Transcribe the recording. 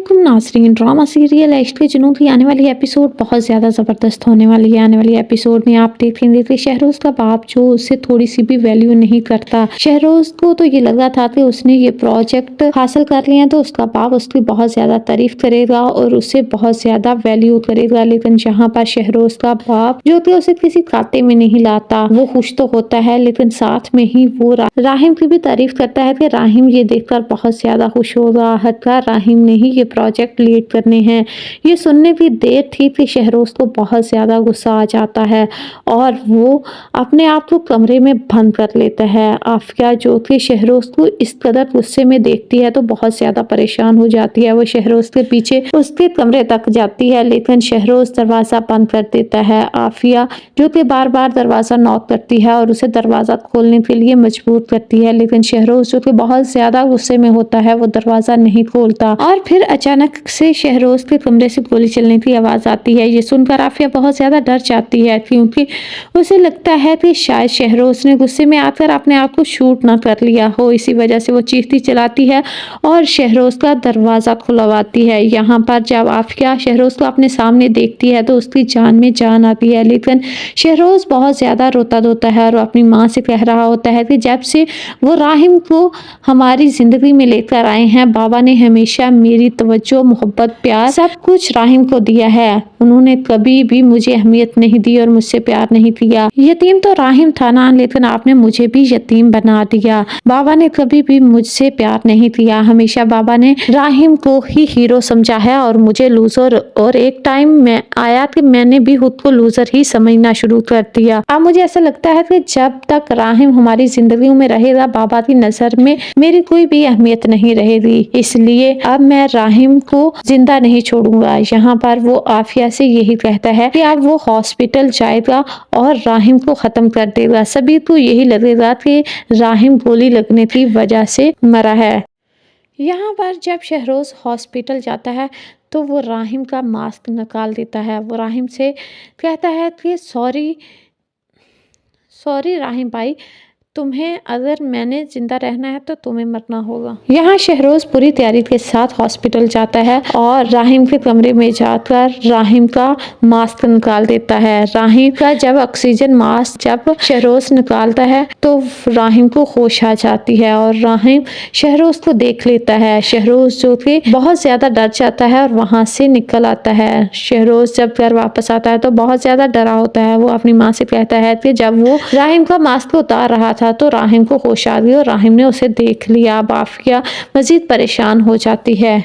वालेकुम नाज़रीन। Drama serial इश्क के जुनून की आने वाली एपिसोड बहुत ज़्यादा ज़बरदस्त होने वाली है। आने वाली एपिसोड में आप देखेंगे कि शहरोज़ का बाप जो उससे थोड़ी सी भी वैल्यू नहीं करता। शहरोज़ को तो ये लगा था कि उसने ये प्रोजेक्ट हासिल कर लिया तो उसका बाप उसकी बहुत ज़्यादा तारीफ करेगा और उसे बहुत ज़्यादा वैल्यू करेगा, लेकिन जहाँ पर शहरोज़ का बाप जो कि उसे किसी खाते में नहीं लाता, वो खुश तो होता है लेकिन साथ में ही वो राहिम की भी तारीफ करता है कि राहिम ये देखकर बहुत ज़्यादा खुश होगा, हत्या राहिम ने ही ये प्रोजेक्ट लीड करने हैं। ये सुनने की देर थी कि शहरोज़ को बहुत ज़्यादा गुस्सा आ जाता है और वो अपने आप को कमरे में बंद कर लेता है। आफिया जो कि शहरोज़ को इस कदर गुस्से में देखती है तो बहुत ज़्यादा परेशान हो जाती है। वो शहरोज़ के पीछे उसके कमरे तक जाती है लेकिन शहरोज़ दरवाज़ा बंद कर देता है। आफिया जो कि बार बार दरवाज़ा नॉक करती है और उसे दरवाज़ा खोलने के लिए मजबूर करती है, लेकिन शहरोज़ जो कि बहुत ज़्यादा गुस्से में होता है वो दरवाज़ा नहीं खोलता और फिर अचानक से शहरोज़ के कमरे से गोली चलने की आवाज़ आती है। ये सुनकर आफिया बहुत ज़्यादा डर जाती है क्योंकि उसे लगता है कि शायद शहरोज़ ने गुस्से में आकर अपने आप को शूट ना कर लिया हो, इसी वजह से वो चीखती चलाती है और शहरोज़ का दरवाज़ा खुलवाती है। यहाँ पर जब आफिया शहरोज़ को अपने सामने देखती है तो उसकी जान में जान आती है, लेकिन शहरोज़ बहुत ज़्यादा रोता धोता है और अपनी माँ से कह रहा होता है कि जब से वो राहिम को हमारी ज़िंदगी में लेकर आए हैं, बाबा ने हमेशा मेरी तवज्जो, मोहब्बत, प्यार सब कुछ राहिम को दिया है। उन्होंने कभी भी मुझे अहमियत नहीं दी और मुझसे प्यार नहीं किया। यतीम तो राहिम था ना, लेकिन आपने मुझे भी यतीम बना दिया। बाबा ने कभी भी मुझसे प्यार नहीं किया, हमेशा बाबा ने राहिम को ही हीरो समझा है और मुझे लूजर। और एक टाइम में आया कि मैंने भी खुद को लूजर ही समझना शुरू कर दिया। अब मुझे ऐसा लगता है कि जब तक राहिम हमारी जिंदगी में रहेगा, बाबा की नजर में मेरी कोई भी अहमियत नहीं रहेगी, इसलिए अब मैं राहिम को जिंदा नहीं छोड़ूंगा। यहाँ पर वो आफिया से यही कहता है कि अब वो हॉस्पिटल जाएगा और राहिम को खत्म कर देगा। सभी को यही लगेगा कि राहिम गोली लगने की वजह से मरा है। यहाँ पर जब शहरोज़ हॉस्पिटल जाता है तो वो राहिम का मास्क निकाल देता है। वो राहिम से कहता है कि सॉरी राहिम भाई, तुम्हें अगर मैंने जिंदा रहना है तो तुम्हें मरना होगा। यहाँ शहरोज़ पूरी तैयारी के साथ हॉस्पिटल जाता है और राहिम के कमरे में जाकर राहिम का मास्क निकाल देता है। राहिम का जब ऑक्सीजन मास्क जब शहरोज़ निकालता है तो राहिम को होश आ जाती है और राहिम शहरोज़ को देख लेता है। शहरोज़ जो कि बहुत ज़्यादा डर जाता है और वहाँ से निकल आता है। शहरोज़ जब घर वापस आता है तो बहुत ज़्यादा डरा होता है। वो अपनी माँ से कहता है कि जब वो राहिम का मास्क उतार रहा था तो राहिम को होश आ गई और राहिम ने उसे देख लिया। अब आफिया मजीद परेशान हो जाती है।